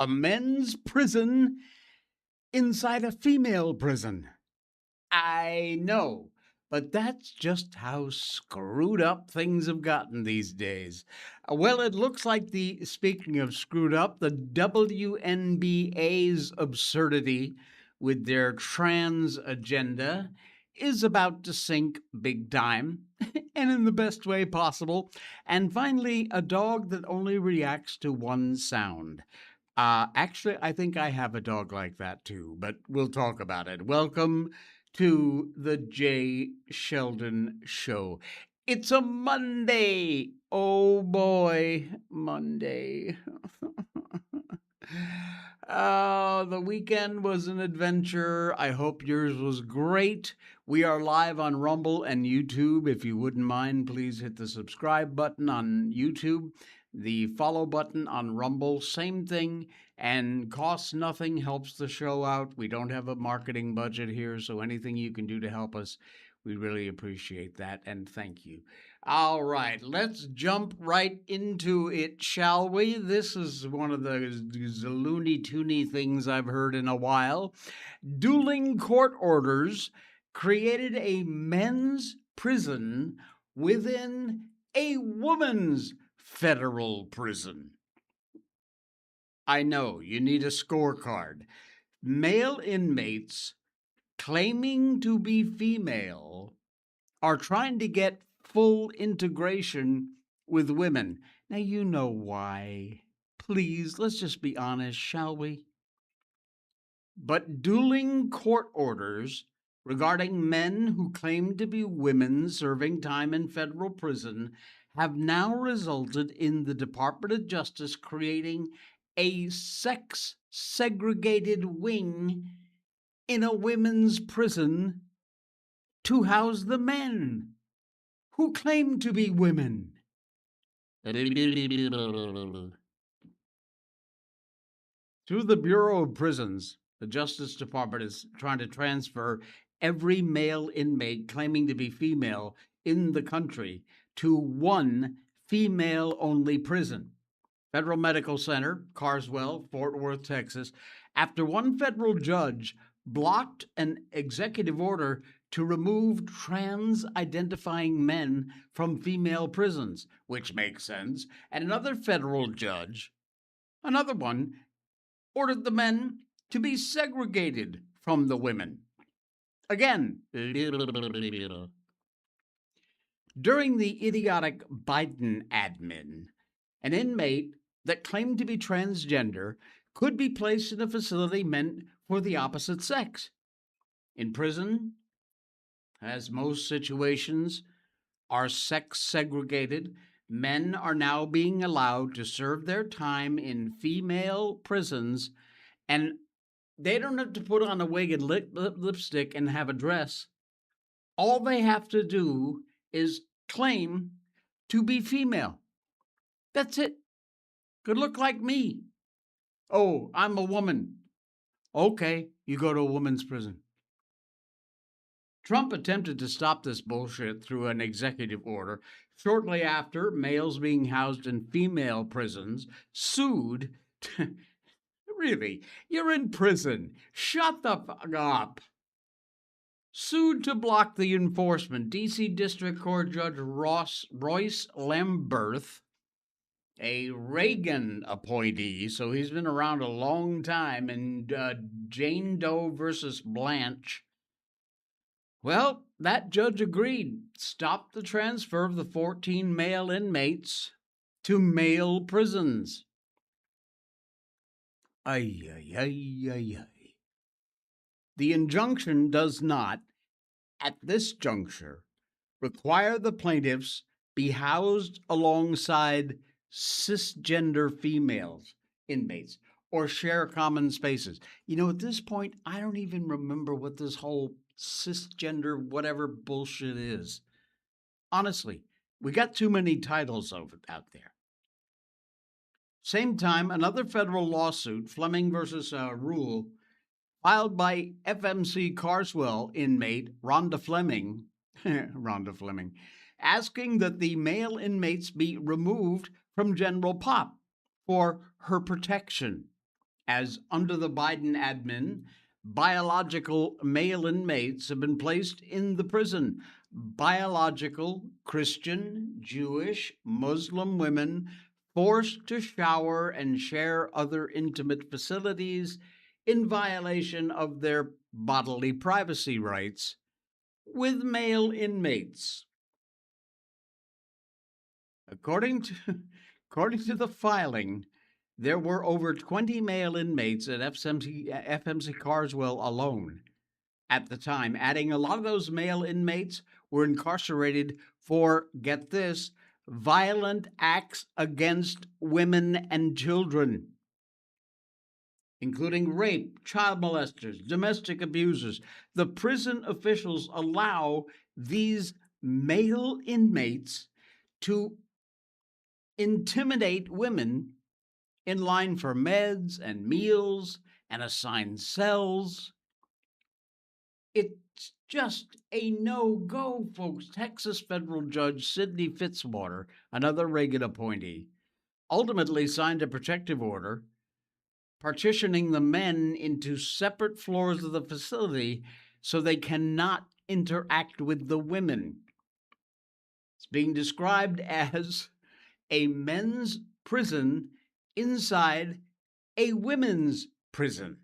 A men's prison inside a female prison. I know, but that's just how screwed up things have gotten these days. Well, it looks like speaking of screwed up, the WNBA's absurdity with their trans agenda is about to sink big time and in the best way possible. And finally, a dog that only reacts to one sound. Actually, I think I have a dog like that too, but we'll talk about it. Welcome to the Jay Sheldon Show. It's a Monday. Oh boy, Monday. The weekend was an adventure. I hope yours was great. We are live on Rumble and YouTube. If you wouldn't mind, please hit the subscribe button on YouTube, the follow button on Rumble, same thing, and costs nothing, helps the show out. We don't have a marketing budget here, so anything you can do to help us, we really appreciate that, and thank you. All right, let's jump right into it, shall we? This is one of the loony-toony things I've heard in a while. Dueling court orders created a men's prison within a woman's federal prison. I know, you need a scorecard. Male inmates claiming to be female are trying to get full integration with women. Now, you know why. Please, let's just be honest, shall we? But dueling court orders regarding men who claim to be women serving time in federal prison have now resulted in the Department of Justice creating a sex-segregated wing in a women's prison to house the men who claim to be women. Through the Bureau of Prisons, the Justice Department is trying to transfer every male inmate claiming to be female in the country to one female-only prison. Federal Medical Center, Carswell, Fort Worth, Texas, after one federal judge blocked an executive order to remove trans-identifying men from female prisons, which makes sense, and another federal judge, another one, ordered the men to be segregated from the women. Again, during the idiotic Biden admin, an inmate that claimed to be transgender could be placed in a facility meant for the opposite sex. In prison, as most situations are sex segregated, men are now being allowed to serve their time in female prisons, and they don't have to put on a wig and lipstick and have a dress. All they have to do is claim to be female. That's it. Could look like me. Oh, I'm a woman. Okay, you go to a woman's prison. Trump attempted to stop this bullshit through an executive order. Shortly after, males being housed in female prisons sued. Really, you're in prison. Shut the fuck up. Sued to block the enforcement. D.C. District Court Judge Royce Lamberth, a Reagan appointee, so he's been around a long time, and Jane Doe versus Blanche. Well, that judge agreed. Stopped the transfer of the 14 male inmates to male prisons. Ay, ay, ay, ay, ay. The injunction does not, at this juncture, require the plaintiffs be housed alongside cisgender females inmates or share common spaces. You know, at this point, I don't even remember what this whole cisgender whatever bullshit is. Honestly, we got too many titles of it out there. Same time, another federal lawsuit, Fleming versus Rule, filed by FMC Carswell inmate Rhonda Fleming, asking that the male inmates be removed from general pop for her protection. as under the Biden admin, biological male inmates have been placed in the prison. Biological Christian, Jewish, Muslim women forced to shower and share other intimate facilities in violation of their bodily privacy rights with male inmates. According to, according to the filing, there were over 20 male inmates at FMC Carswell alone at the time, adding a lot of those male inmates were incarcerated for, get this, violent acts against women and children, including rape, child molesters, domestic abusers. The prison officials allow these male inmates to intimidate women in line for meds and meals and assigned cells. It's just a no-go, folks. Texas federal judge Sidney Fitzwater, another Reagan appointee, ultimately signed a protective order partitioning the men into separate floors of the facility so they cannot interact with the women. It's being described as a men's prison inside a women's prison.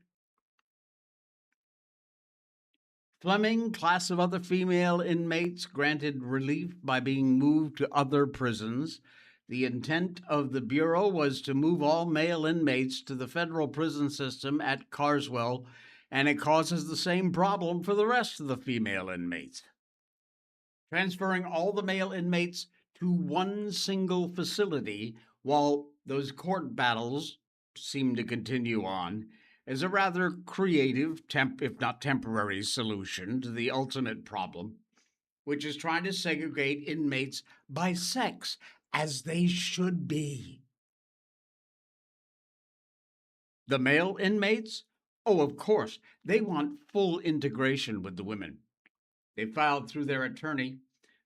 Fleming, class of other female inmates, granted relief by being moved to other prisons. The intent of the Bureau was to move all male inmates to the federal prison system at Carswell, and it causes the same problem for the rest of the female inmates. Transferring all the male inmates to one single facility while those court battles seem to continue on is a rather creative, if not temporary, solution to the ultimate problem, which is trying to segregate inmates by sex, as they should be. The male inmates? Oh, of course, they want full integration with the women. They filed through their attorney,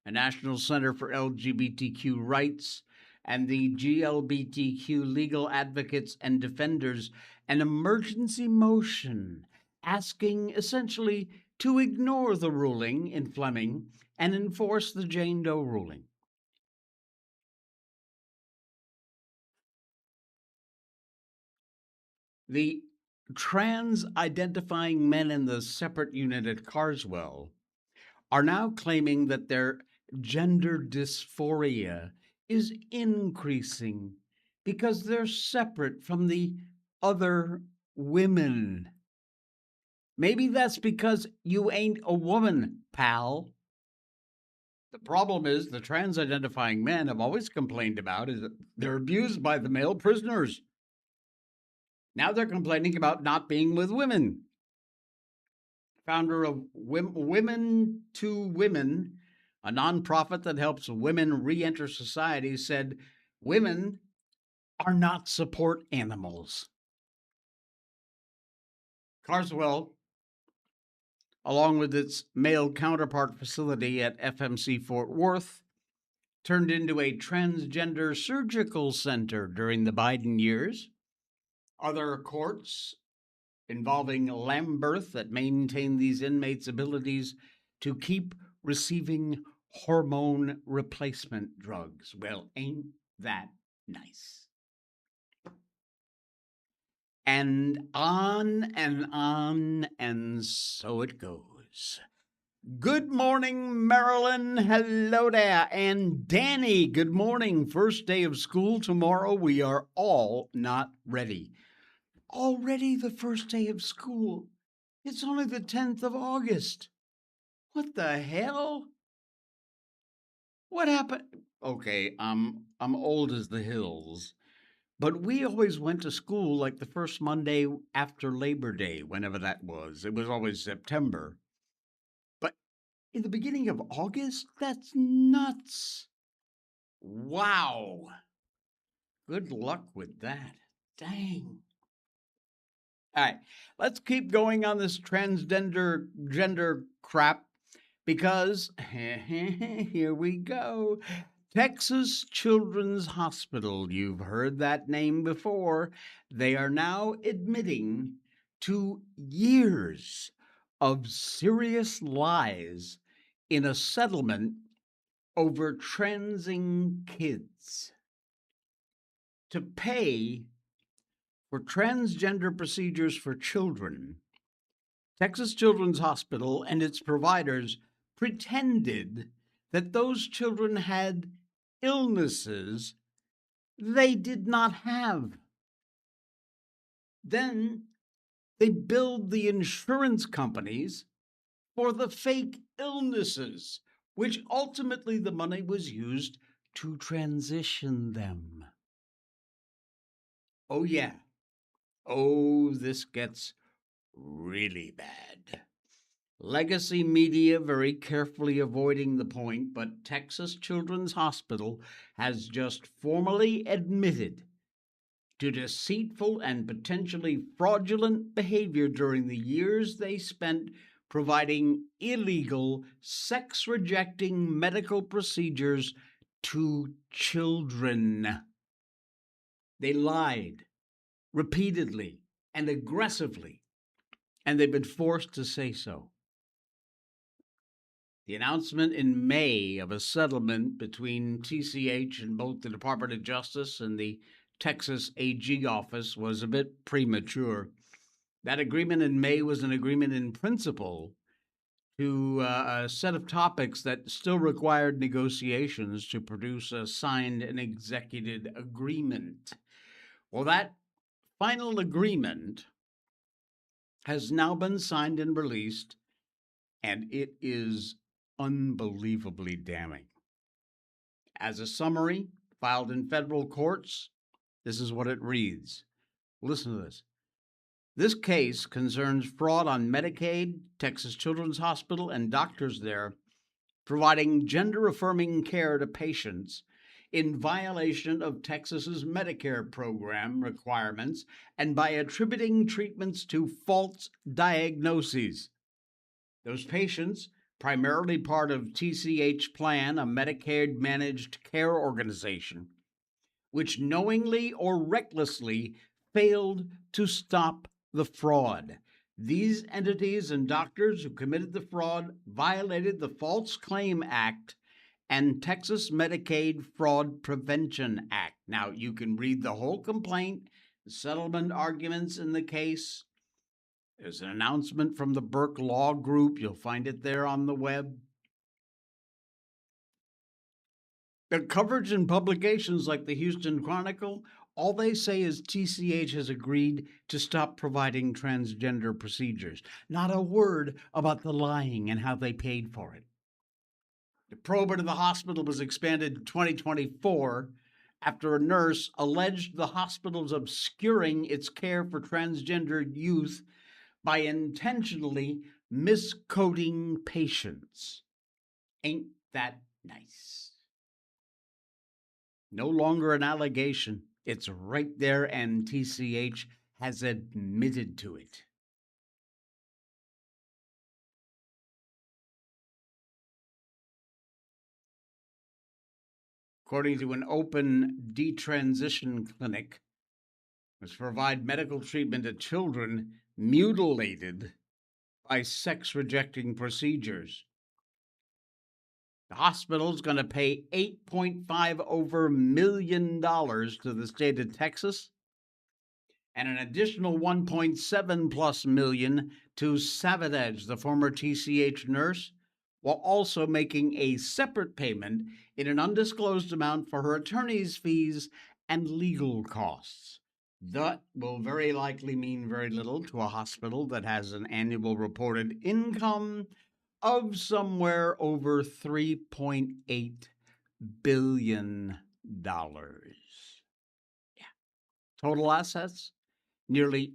a National Center for LGBTQ Rights, and the GLBTQ legal advocates and defenders, an emergency motion asking essentially to ignore the ruling in Fleming and enforce the Jane Doe ruling. The trans-identifying men in the separate unit at Carswell are now claiming that their gender dysphoria is increasing because they're separate from the other women. Maybe that's because you ain't a woman, pal. The problem is the trans-identifying men have always complained about is that they're abused by the male prisoners. Now they're complaining about not being with women. Founder of Women to Women, a nonprofit that helps women re-enter society, said women are not support animals. Carswell, along with its male counterpart facility at FMC Fort Worth, turned into a transgender surgical center during the Biden years. Other courts involving Lambert that maintain these inmates' abilities to keep receiving hormone replacement drugs. Well, ain't that nice? And on, and so it goes. Good morning, Marilyn. Hello there. And Danny, good morning. First day of school tomorrow. We are all not ready. Already the first day of school. It's only the 10th of August. What the hell? What happened? Okay, I'm old as the hills. But we always went to school like the first Monday after Labor Day, whenever that was. It was always September. But in the beginning of August? That's nuts. Wow. Good luck with that. Dang. All right, let's keep going on this transgender gender crap because here we go. Texas Children's Hospital, you've heard that name before. They are now admitting to years of serious lies in a settlement over transing kids. To pay for transgender procedures for children, Texas Children's Hospital and its providers pretended that those children had illnesses they did not have. Then they billed the insurance companies for the fake illnesses, which ultimately the money was used to transition them. Oh, yeah. Oh, this gets really bad. Legacy media very carefully avoiding the point, but Texas Children's Hospital has just formally admitted to deceitful and potentially fraudulent behavior during the years they spent providing illegal, sex rejecting medical procedures to children. They lied repeatedly and aggressively, and they've been forced to say so. The announcement in May of a settlement between TCH and both the Department of Justice and the Texas AG office was a bit premature. That agreement in May was an agreement in principle to a set of topics that still required negotiations to produce a signed and executed agreement. Well, that final agreement has now been signed and released, and it is unbelievably damning. As a summary filed in federal courts, this is what it reads. Listen to this. This case concerns fraud on Medicaid, Texas Children's Hospital, and doctors there providing gender-affirming care to patients in violation of Texas's Medicare program requirements and by attributing treatments to false diagnoses. Those patients, primarily part of TCH Plan, a Medicaid-managed care organization, which knowingly or recklessly failed to stop the fraud. These entities and doctors who committed the fraud violated the False Claim Act and Texas Medicaid Fraud Prevention Act. Now, you can read the whole complaint, the settlement arguments in the case. There's an announcement from the Burke Law Group. You'll find it there on the web. The coverage in publications like the Houston Chronicle, all they say is TCH has agreed to stop providing transgender procedures. Not a word about the lying and how they paid for it. The probe into the hospital was expanded in 2024 after a nurse alleged the hospital's obscuring its care for transgender youth by intentionally miscoding patients. Ain't that nice? No longer an allegation. It's right there, and TCH has admitted to it. According to an open detransition clinic, which provide medical treatment to children mutilated by sex-rejecting procedures. The hospital's going to pay $8.5 million to the state of Texas and an additional $1.7+ million to Savidej, the former TCH nurse, while also making a separate payment in an undisclosed amount for her attorney's fees and legal costs. That will very likely mean very little to a hospital that has an annual reported income of somewhere over $3.8 billion. Yeah. Total assets, nearly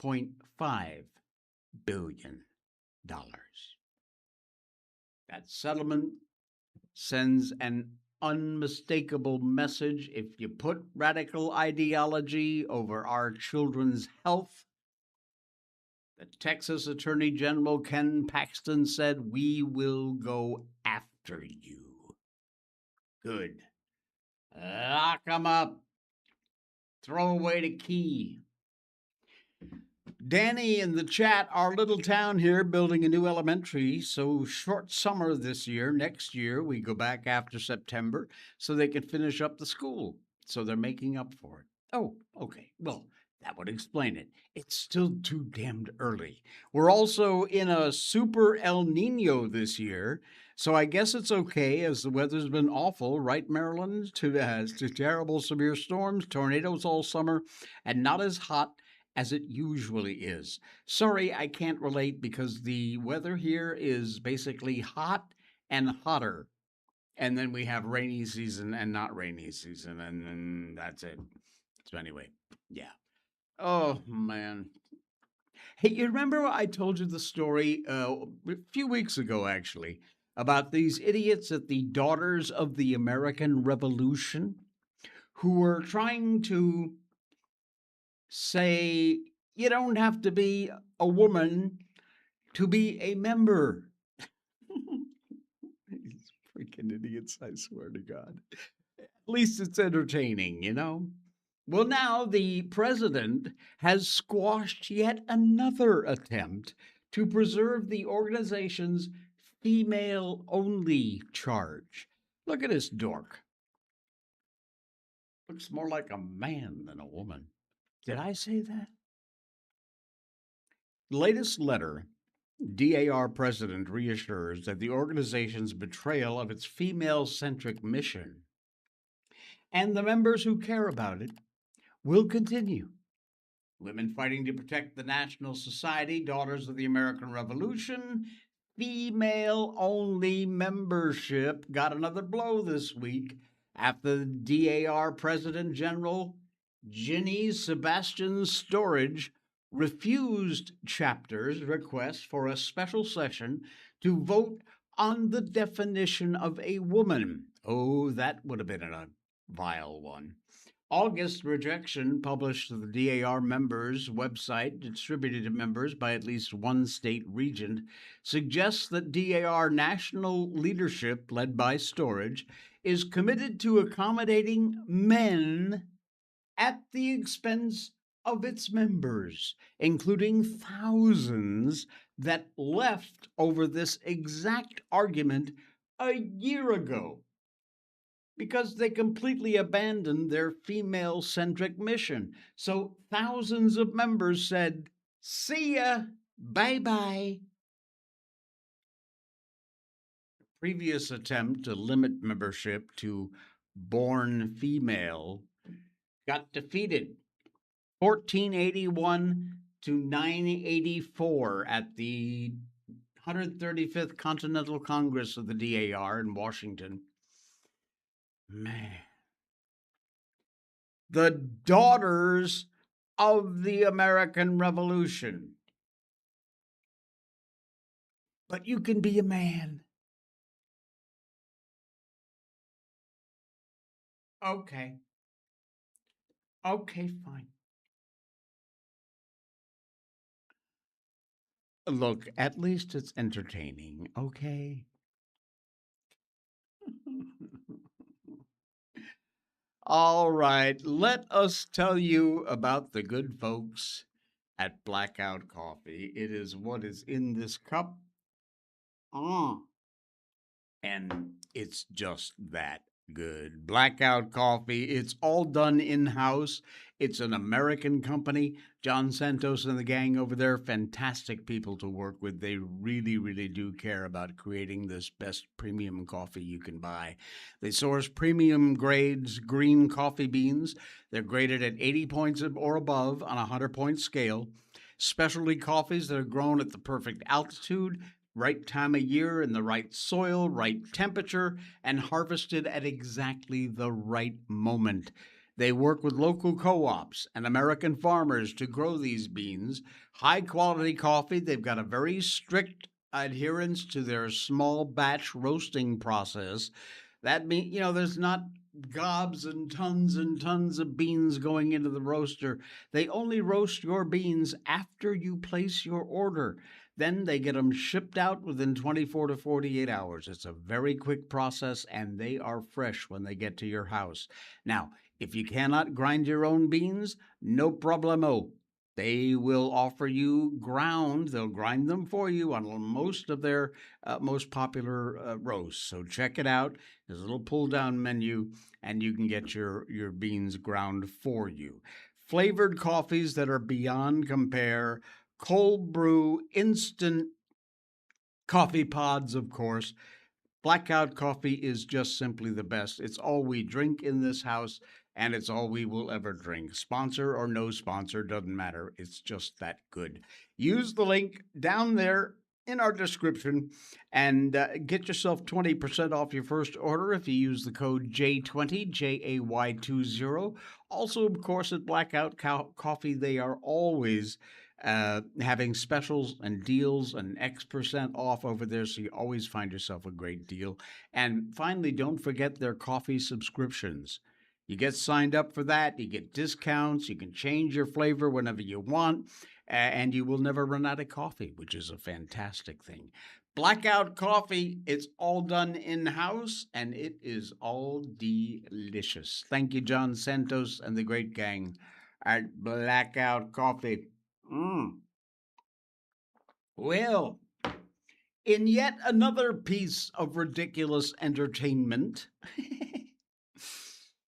$8.5 billion. That settlement sends an unmistakable message. If you put radical ideology over our children's health, the Texas Attorney General Ken Paxton said, "We will go after you." Good. Lock 'em up. Throw away the key. Danny in the chat, our little town here building a new elementary. So short summer this year. Next year, we go back after September so they can finish up the school. So they're making up for it. Oh, okay. Well, that would explain it. It's still too damned early. We're also in a super El Nino this year. So I guess it's okay as the weather's been awful, right, Maryland? To terrible severe storms, tornadoes all summer, and not as hot as it usually is. Sorry, I can't relate because the weather here is basically hot and hotter. And then we have rainy season and not rainy season, and then that's it. So, anyway, yeah. Oh, man. Hey, you remember I told you the story a few weeks ago, actually, about these idiots at the Daughters of the American Revolution who were trying to say you don't have to be a woman to be a member. These freaking idiots, I swear to God. At least it's entertaining, you know? Well, now the president has squashed yet another attempt to preserve the organization's female only charge. Look at this dork. Looks more like a man than a woman. Did I say that? Latest letter, DAR president reassures that the organization's betrayal of its female centric mission and the members who care about it will continue. Women fighting to protect the National Society, Daughters of the American Revolution, female only membership got another blow this week after the DAR President General Ginny Sebastian Storage refused chapter's request for a special session to vote on the definition of a woman. Oh, that would have been a vile one. August rejection, published to the DAR members' website, distributed to members by at least one state regent, suggests that DAR national leadership, led by Storage, is committed to accommodating men at the expense of its members, including thousands that left over this exact argument a year ago because they completely abandoned their female centric mission. So thousands of members said, "See ya, bye bye." Previous attempt to limit membership to born female got defeated 1481 to 984 at the 135th Continental Congress of the DAR in Washington. Man. The Daughters of the American Revolution. But you can be a man. Okay. Okay, fine. Look, at least it's entertaining, okay? All right, let us tell you about the good folks at Blackout Coffee. It is what is in this cup. And it's just that good. Blackout Coffee, it's all done in house. It's an American company. John Santos and the gang over there, fantastic people to work with. They really, really do care about creating this best premium coffee you can buy. They source premium grades green coffee beans. They're graded at 80 points or above on a 100-point scale. Specialty coffees that are grown at the perfect altitude, right time of year, in the right soil, right temperature, and harvested at exactly the right moment. They work with local co-ops and American farmers to grow these beans. High quality coffee. They've got a very strict adherence to their small batch roasting process. That means, there's not gobs and tons of beans going into the roaster. They only roast your beans after you place your order. Then they get them shipped out within 24 to 48 hours. It's a very quick process, and they are fresh when they get to your house. Now, if you cannot grind your own beans, no problemo. They will offer you ground. They'll grind them for you on most of their most popular roasts. So check it out. There's a little pull-down menu, and you can get your beans ground for you. Flavored coffees that are beyond compare. Cold brew, instant coffee pods, of course. Blackout coffee is just simply the best. It's all we drink in this house, and it's all we will ever drink. Sponsor or no sponsor, doesn't matter. It's just that good. Use the link down there in our description and get yourself 20% off your first order if you use the code J20, JAY20. Also, of course, at Blackout Coffee, they are always having specials and deals and X% off over there, so you always find yourself a great deal. And finally, don't forget their coffee subscriptions. You get signed up for that, you get discounts, you can change your flavor whenever you want, and you will never run out of coffee, which is a fantastic thing. Blackout Coffee, it's all done in-house, and it is all delicious. Thank you, John Santos and the great gang at Blackout Coffee. Well, in yet another piece of ridiculous entertainment,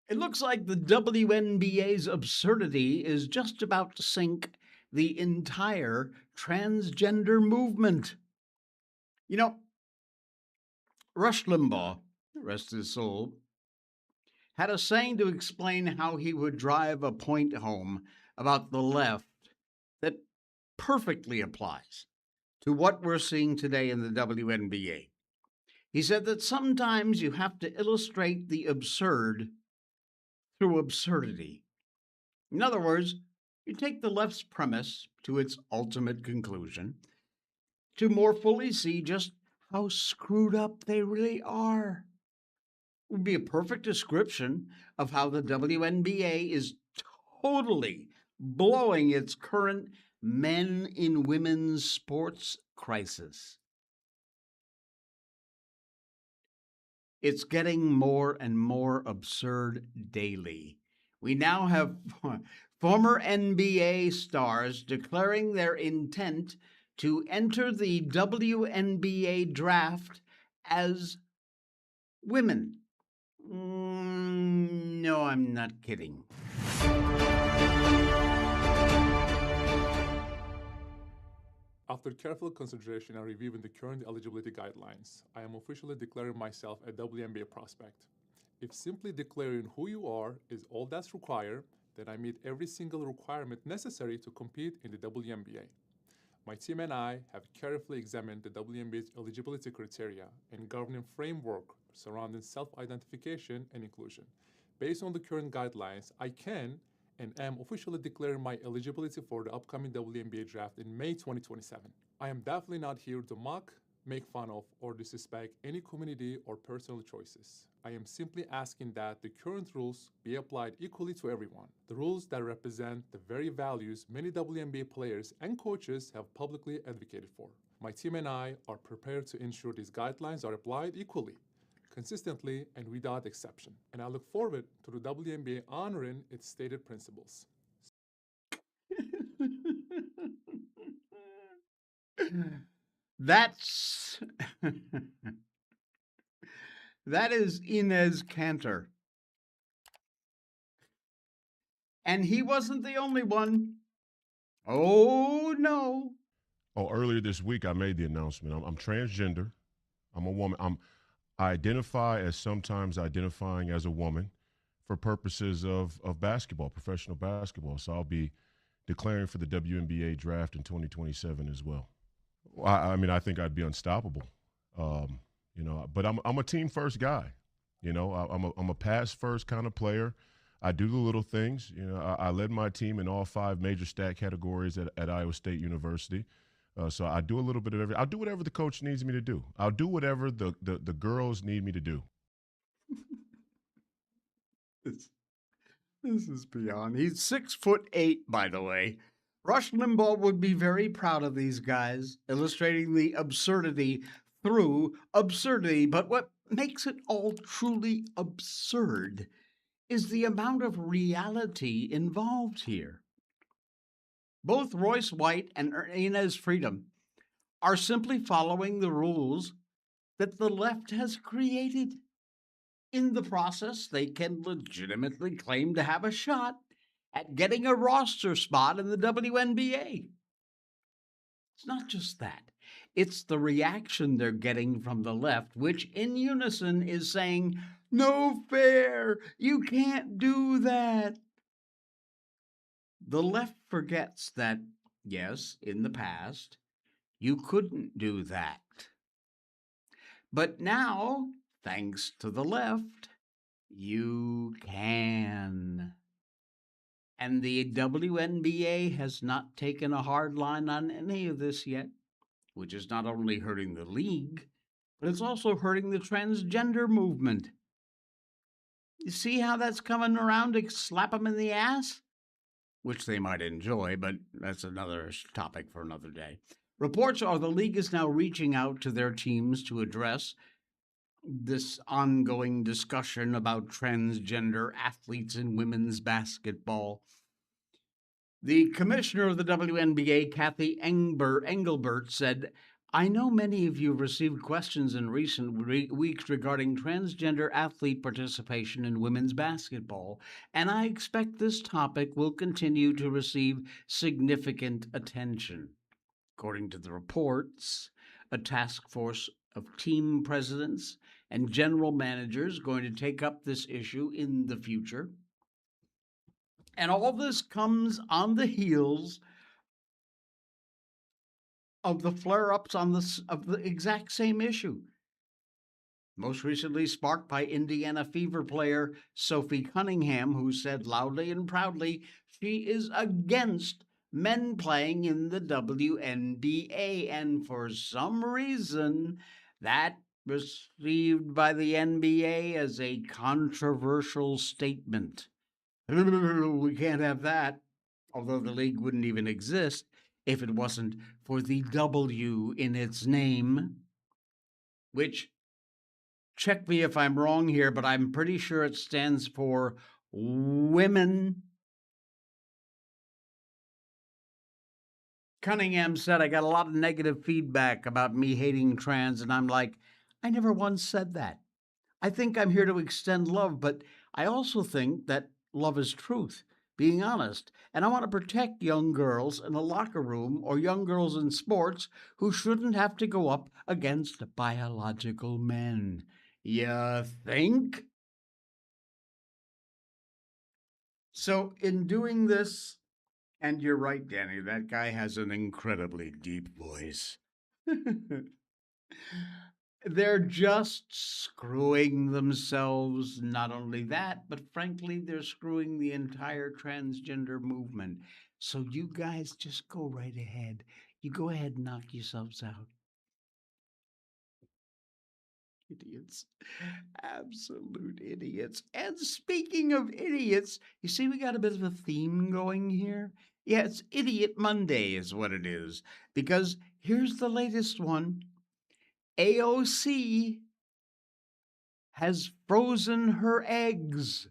it looks like the WNBA's absurdity is just about to sink the entire transgender movement. You know, Rush Limbaugh, rest his soul, had a saying to explain how he would drive a point home about the left that perfectly applies to what we're seeing today in the WNBA. He said that sometimes you have to illustrate the absurd through absurdity. In other words, you take the left's premise to its ultimate conclusion to more fully see just how screwed up they really are. It would be a perfect description of how the WNBA is totally blowing its current men in women's sports crisis. It's getting more and more absurd daily. We now have former NBA stars declaring their intent to enter the WNBA draft as women. No, I'm not kidding. After careful consideration and reviewing the current eligibility guidelines, I am officially declaring myself a WNBA prospect. If simply declaring who you are is all that's required, then I meet every single requirement necessary to compete in the WNBA. My team and I have carefully examined the WNBA's eligibility criteria and governing framework surrounding self-identification and inclusion. Based on the current guidelines, I can and am officially declaring my eligibility for the upcoming WNBA draft in May 2027. I am definitely not here to mock, make fun of, or disrespect any community or personal choices. I am simply asking that the current rules be applied equally to everyone. The rules that represent the very values many WNBA players and coaches have publicly advocated for. My team and I are prepared to ensure these guidelines are applied equally, consistently, and without exception. And I look forward to the WNBA honoring its stated principles. That's that is Inez Cantor. And he wasn't the only one. Oh no. Oh, earlier this week I made the announcement. I'm transgender. I'm a woman. I identify as sometimes identifying as a woman for purposes of basketball, professional basketball. So I'll be declaring for the WNBA draft in 2027 as well. I mean, I think I'd be unstoppable. But I'm a team first guy. I'm a pass first kind of player. I do the little things. I led my team in all 5 major stat categories at Iowa State University. So I do a little bit of everything. I'll do whatever the coach needs me to do. I'll do whatever the girls need me to do. This is beyond. He's 6'8", by the way. Rush Limbaugh would be very proud of these guys, illustrating the absurdity through absurdity. But what makes it all truly absurd is the amount of reality involved here. Both Royce White and Inez Freedom are simply following the rules that the left has created. In the process, they can legitimately claim to have a shot at getting a roster spot in the WNBA. It's not just that, it's the reaction they're getting from the left, which in unison is saying, "No fair, you can't do that." The left forgets that, yes, in the past, you couldn't do that. But now, thanks to the left, you can. And the WNBA has not taken a hard line on any of this yet, which is not only hurting the league, but it's also hurting the transgender movement. You see how that's coming around to slap them in the ass? Which they might enjoy, but that's another topic for another day. Reports are the league is now reaching out to their teams to address this ongoing discussion about transgender athletes in women's basketball. The commissioner of the WNBA, Kathy Engelbert, said, "I know many of you have received questions in recent weeks regarding transgender athlete participation in women's basketball, and I expect this topic will continue to receive significant attention." According to the reports, a task force of team presidents and general managers going to take up this issue in the future. And all this comes on the heels of the flare-ups of the exact same issue. Most recently sparked by Indiana Fever player Sophie Cunningham, who said loudly and proudly she is against men playing in the WNBA, and for some reason that received by the NBA as a controversial statement. We can't have that, although the league wouldn't even exist if it wasn't for the W in its name, which, check me if I'm wrong here, but I'm pretty sure it stands for women. Cunningham said, "I got a lot of negative feedback about me hating trans," and I'm like, I never once said that. I think I'm here to extend love, but I also think that love is truth, being honest. And I want to protect young girls in a locker room or young girls in sports who shouldn't have to go up against biological men. You think? So, in doing this, and you're right, Danny, that guy has an incredibly deep voice. They're just screwing themselves. Not only that, but frankly, they're screwing the entire transgender movement. So you guys just go right ahead. You go ahead and knock yourselves out. Idiots. Absolute idiots. And speaking of idiots, you see, we got a bit of a theme going here. Yeah, it's Idiot Monday, is what it is. Because here's the latest one. AOC has frozen her eggs.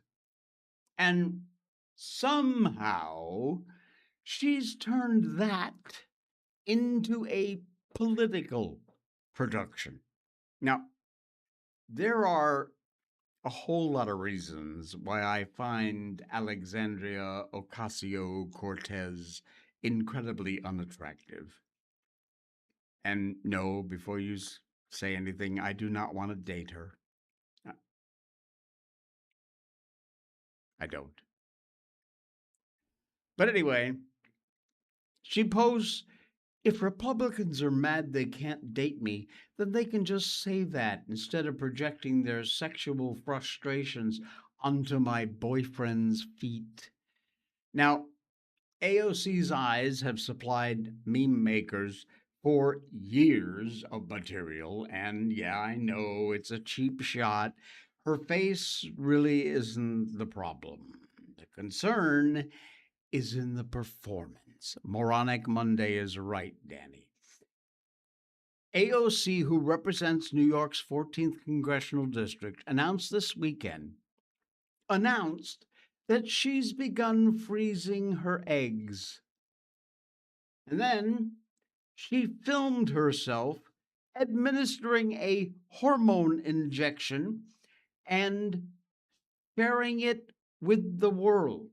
And somehow she's turned that into a political production. Now, there are a whole lot of reasons why I find Alexandria Ocasio-Cortez incredibly unattractive. And no, before you say anything, I do not want to date her. I don't. But anyway, she posed, "If Republicans are mad they can't date me, then they can just say that instead of projecting their sexual frustrations onto my boyfriend's feet." Now, AOC's eyes have supplied meme makers for years of material, and yeah, I know it's a cheap shot. Her face really isn't the problem. The concern is in the performance. States. Moronic Monday is right, Danny. AOC, who represents New York's 14th congressional district, announced that she's begun freezing her eggs. And then she filmed herself administering a hormone injection and sharing it with the world.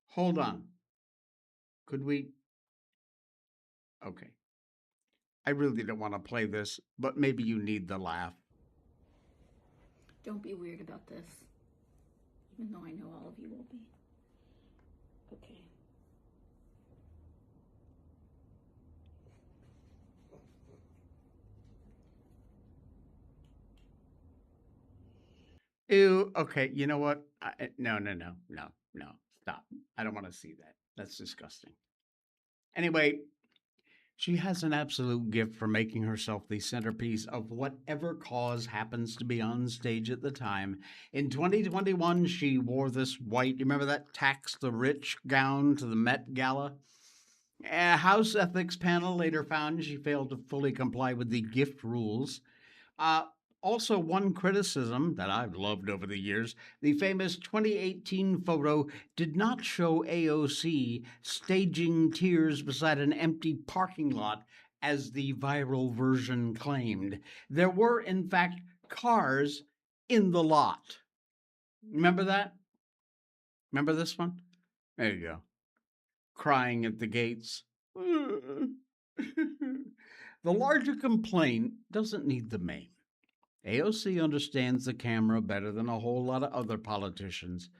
Hold on. Could we? Okay. I really don't want to play this, but maybe you need the laugh. Don't be weird about this, even though I know all of you will be. Okay. Ew. Okay. You know what? No. Stop. I don't want to see that. That's disgusting. Anyway, she has an absolute gift for making herself the centerpiece of whatever cause happens to be on stage at the time. In 2021, she wore this white, you remember that tax the rich gown to the Met Gala? A House ethics panel later found she failed to fully comply with the gift rules. Also, one criticism that I've loved over the years, the famous 2018 photo did not show AOC staging tears beside an empty parking lot as the viral version claimed. There were, in fact, cars in the lot. Remember that? Remember this one? There you go. Crying at the gates. The larger complaint doesn't need the main. AOC understands the camera better than a whole lot of other politicians.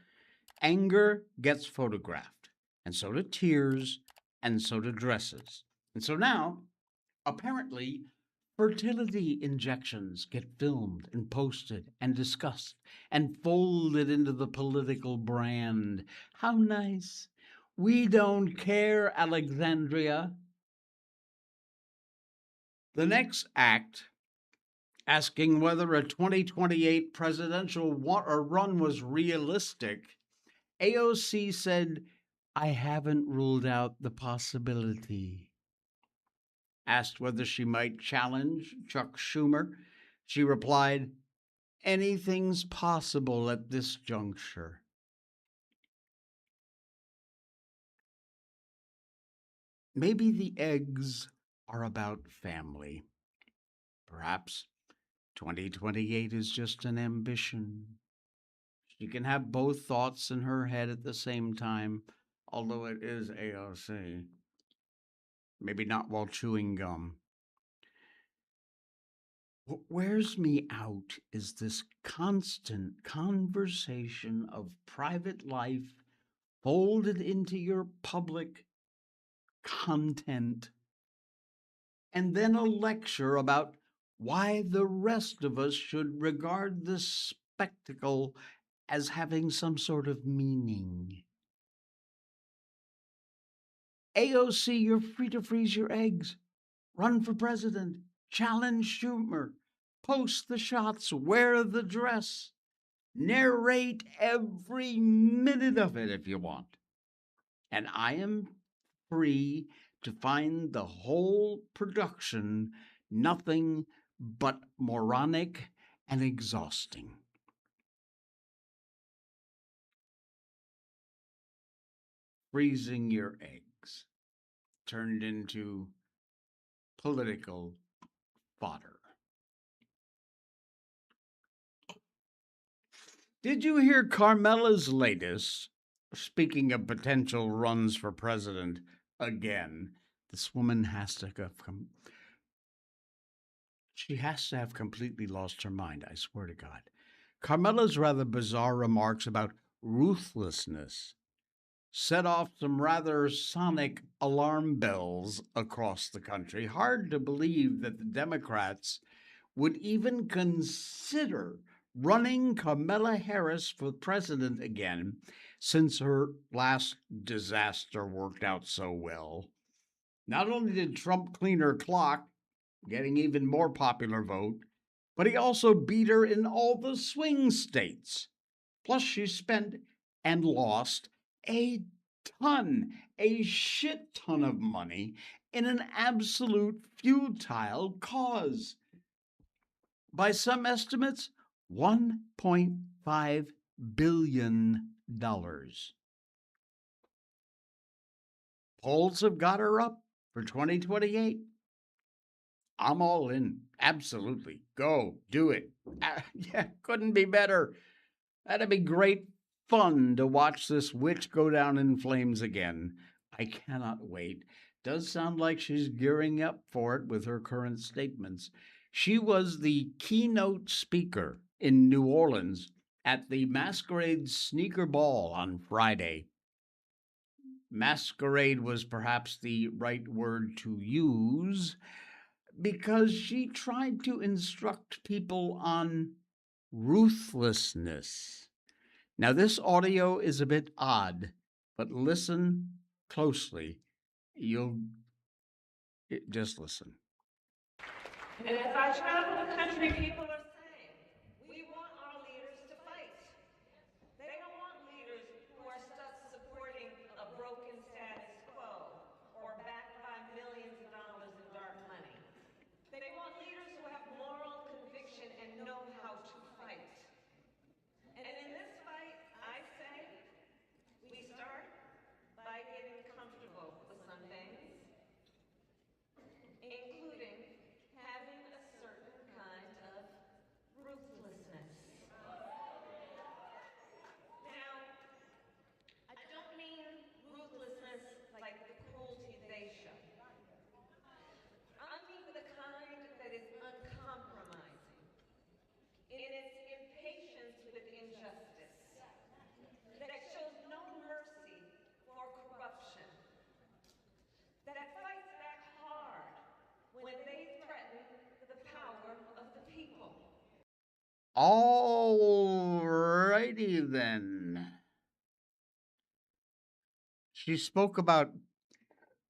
Anger gets photographed, and so do tears, and so do dresses. And so now, apparently, fertility injections get filmed and posted and discussed and folded into the political brand. How nice. We don't care, Alexandria. The next act, asking whether a 2028 presidential run was realistic, AOC said, "I haven't ruled out the possibility." Asked whether she might challenge Chuck Schumer, she replied, "Anything's possible at this juncture." Maybe the eggs are about family. Perhaps 2028 is just an ambition. She can have both thoughts in her head at the same time, although it is AOC. Maybe not while chewing gum. What wears me out is this constant conversation of private life folded into your public content, and then a lecture about why the rest of us should regard this spectacle as having some sort of meaning. AOC, you're free to freeze your eggs, run for president, challenge Schumer, post the shots, wear the dress, narrate every minute of it if you want. And I am free to find the whole production nothing but moronic and exhausting. Freezing your eggs turned into political fodder. Did you hear Carmela's latest? Speaking of potential runs for president again, this woman has to she has to have completely lost her mind, I swear to God. Carmela's rather bizarre remarks about ruthlessness set off some rather sonic alarm bells across the country. Hard to believe that the Democrats would even consider running Kamala Harris for president again, since her last disaster worked out so well. Not only did Trump clean her clock, getting even more popular vote, but he also beat her in all the swing states. Plus, she spent and lost a a shit ton of money in an absolute futile cause. By some estimates, $1.5 billion. Polls have got her up for 2028. I'm all in. Absolutely. Go. Do it. Yeah, couldn't be better. That'd be great fun to watch this witch go down in flames again. I cannot wait. Does sound like she's gearing up for it with her current statements. She was the keynote speaker in New Orleans at the Masquerade Sneaker Ball on Friday. Masquerade was perhaps the right word to use because she tried to instruct people on ruthlessness. Now, this audio is a bit odd, but listen closely. Just listen. And as I travel the country, people are saying, we want our leaders to fight. They don't want leaders who are stuck supporting a broken status quo or backed by millions of dollars in dark money. They want leaders who have moral conviction and know how to fight. And in this fight, I say, we start by getting comfortable with some things, including having a certain kind of ruthlessness. Now, I don't mean ruthlessness like the cruelty they show. I mean the kind that is uncompromising in its impatience with injustice, that shows no mercy for corruption, that fights back hard when they threaten the power of the people. All righty then. She spoke about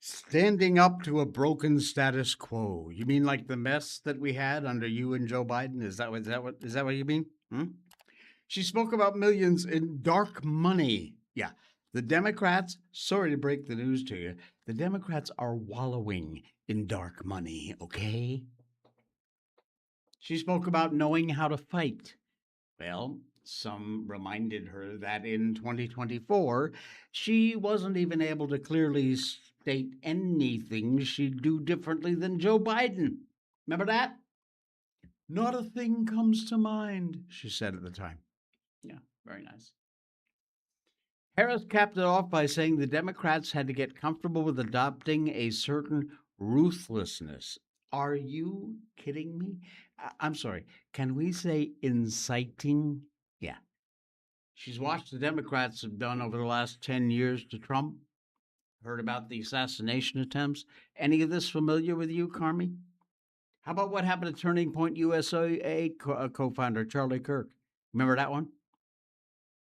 standing up to a broken status quo. You mean like the mess that we had under you and Joe Biden? Is that what you mean? She spoke about millions in dark money. Yeah. The Democrats, sorry to break the news to you, the Democrats are wallowing in dark money, okay? She spoke about knowing how to fight. Well, some reminded her that in 2024, she wasn't even able to clearly state anything she'd do differently than Joe Biden. Remember that? Not a thing comes to mind, she said at the time. Yeah, very nice. Harris capped it off by saying the Democrats had to get comfortable with adopting a certain ruthlessness. Are you kidding me? I'm sorry. Can we say inciting? Yeah. She's watched the Democrats have done over the last 10 years to Trump. Heard about the assassination attempts. Any of this familiar with you, Carmi? How about what happened to Turning Point USA co-founder Charlie Kirk? Remember that one?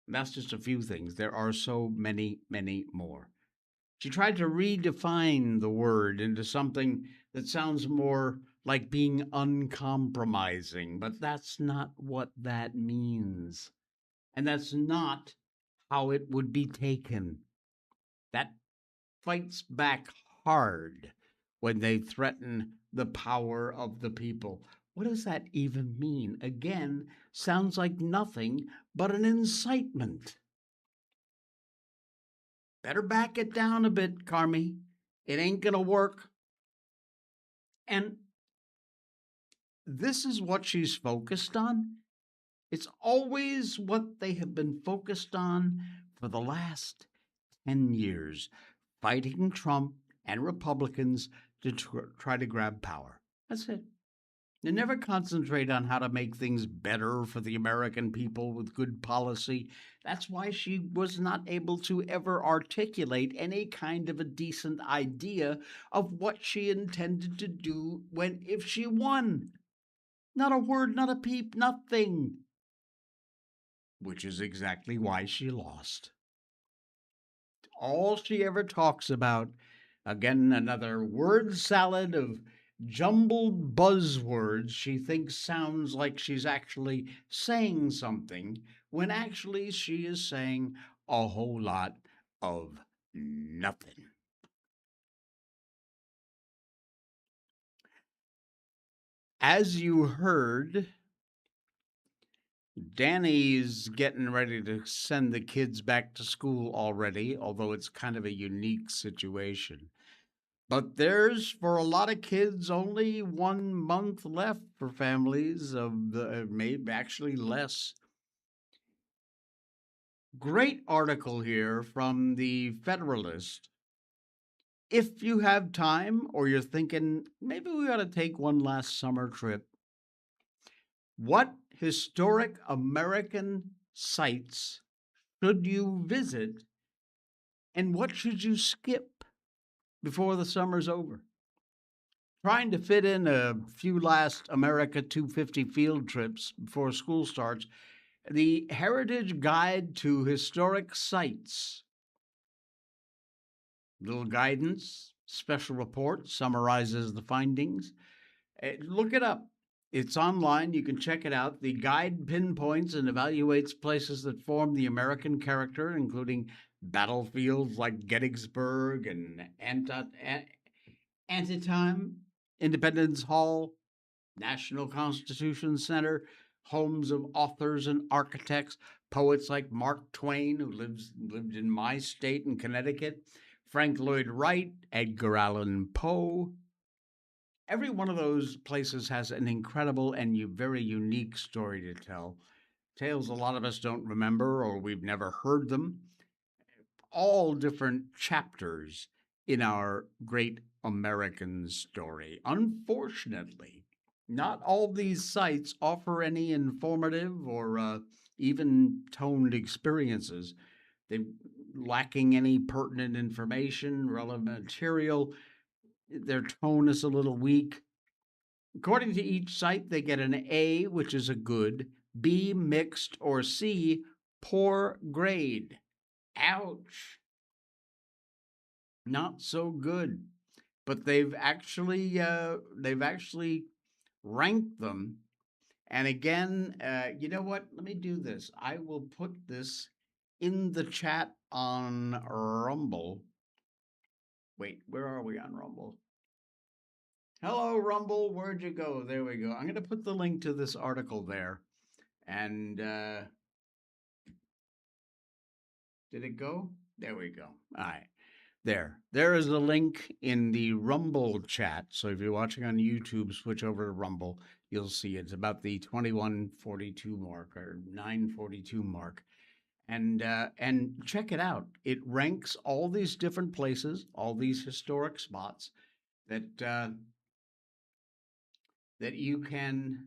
That's just a few things. There are so many, many more. She tried to redefine the word into something that sounds more like being uncompromising, but that's not what that means. And that's not how it would be taken. That fights back hard when they threaten the power of the people. What does that even mean? Again, sounds like nothing but an incitement. Better back it down a bit, Carmi. It ain't gonna work. And this is what she's focused on. It's always what they have been focused on for the last 10 years, fighting Trump and Republicans to try to grab power. That's it. They never concentrate on how to make things better for the American people with good policy. That's why she was not able to ever articulate any kind of a decent idea of what she intended to do if she won. Not a word, not a peep, nothing. Which is exactly why she lost. All she ever talks about, again, another word salad of jumbled buzzwords she thinks sounds like she's actually saying something, when actually she is saying a whole lot of Nothing. As you heard, Danny's getting ready to send the kids back to school already, although it's kind of a unique situation. But there's, for a lot of kids, only 1 month left for families of the maybe actually less. Great article here from the Federalist. If you have time or you're thinking maybe we ought to take one last summer trip, what historic American sites should you visit and what should you skip before the summer's over? Trying to fit in a few last America 250 field trips before school starts, the Heritage Guide to Historic Sites. Little guidance, special report summarizes the findings. Look it up. It's online. You can check it out. The guide pinpoints and evaluates places that form the American character, including battlefields like Gettysburg and Antietam, Independence Hall, National Constitution Center, homes of authors and architects, poets like Mark Twain, who lived in my state in Connecticut, Frank Lloyd Wright, Edgar Allan Poe. Every one of those places has an incredible and very unique story to tell. Tales a lot of us don't remember or we've never heard them. All different chapters in our great American story. Unfortunately, not all these sites offer any informative or even toned experiences. They're lacking any pertinent information, relevant material. Their tone is a little weak. According to each site, they get an A, which is a good, B, mixed, or C, poor grade. Ouch. Not so good. But they've actually ranked them. And again, you know what? Let me do this. I will put this in the chat on Rumble. Wait, where are we on Rumble? Hello, Rumble. Where'd you go? There we go. I'm going to put the link to this article there. And did it go? There we go. All right. There is a link in the Rumble chat. So if you're watching on YouTube, switch over to Rumble. You'll see it's about the 2142 mark or 942 mark. And check it out. It ranks all these different places, all these historic spots that that you can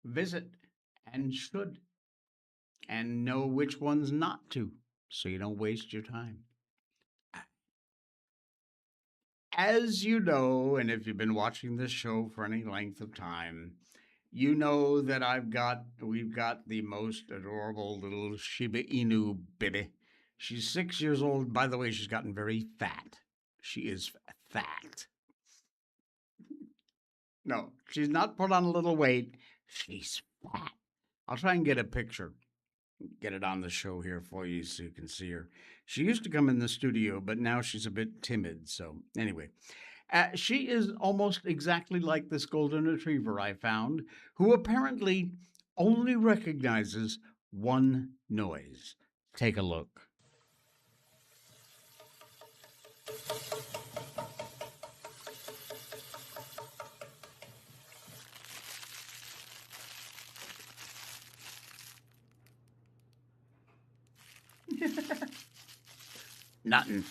visit and should, and know which ones not to, so you don't waste your time. As you know, and if you've been watching this show for any length of time, you know that we've got the most adorable little Shiba Inu baby. She's 6 years old. By the way, she's gotten very fat. She is fat. No, she's not put on a little weight. She's fat. I'll try and get a picture, get it on the show here for you so you can see her. She used to come in the studio, but now she's a bit timid. So anyway, she is almost exactly like this golden retriever I found, who apparently only recognizes one noise. Take a look. Nothing.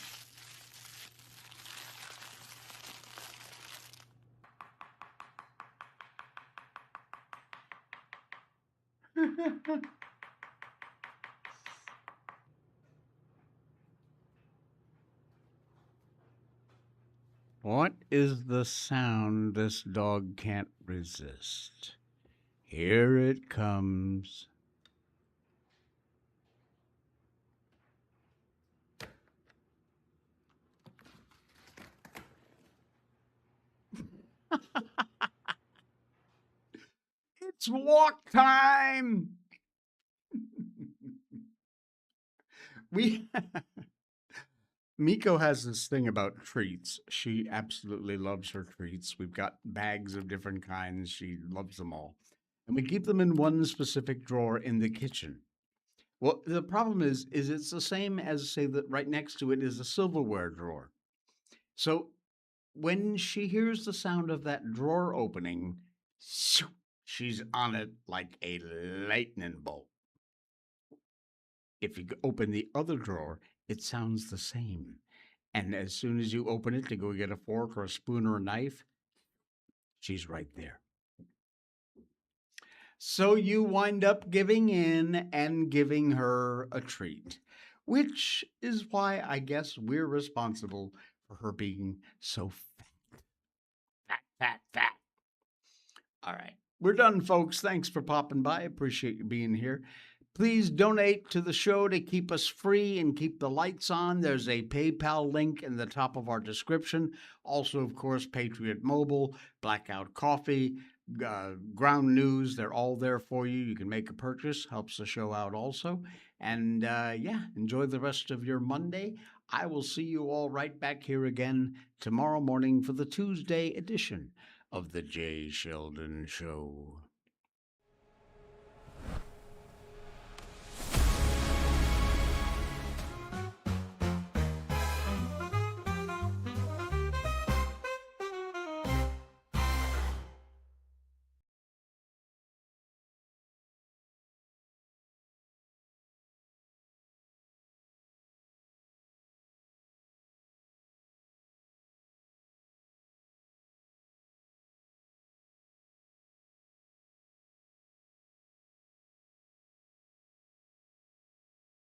What is the sound this dog can't resist? Here it comes. It's walk time. we Miko has this thing about treats. She absolutely loves her treats. We've got bags of different kinds. She loves them all. And we keep them in one specific drawer in the kitchen. Well, the problem is it's the same as say that right next to it is a silverware drawer. So when she hears the sound of that drawer opening, shoo, she's on it like a lightning bolt. If you open the other drawer, it sounds the same. And as soon as you open it to go get a fork or a spoon or a knife, she's right there. So you wind up giving in and giving her a treat, which is why I guess we're responsible for her being so fat, fat, fat, fat. All right. We're done, folks. Thanks for popping by. Appreciate you being here. Please donate to the show to keep us free and keep the lights on. There's a PayPal link in the top of our description. Also, of course, Patriot Mobile, Blackout Coffee, Ground News. They're all there for you. You can make a purchase, helps the show out also. And yeah, enjoy the rest of your Monday. I will see you all right back here again tomorrow morning for the Tuesday edition of The Jay Sheldon Show.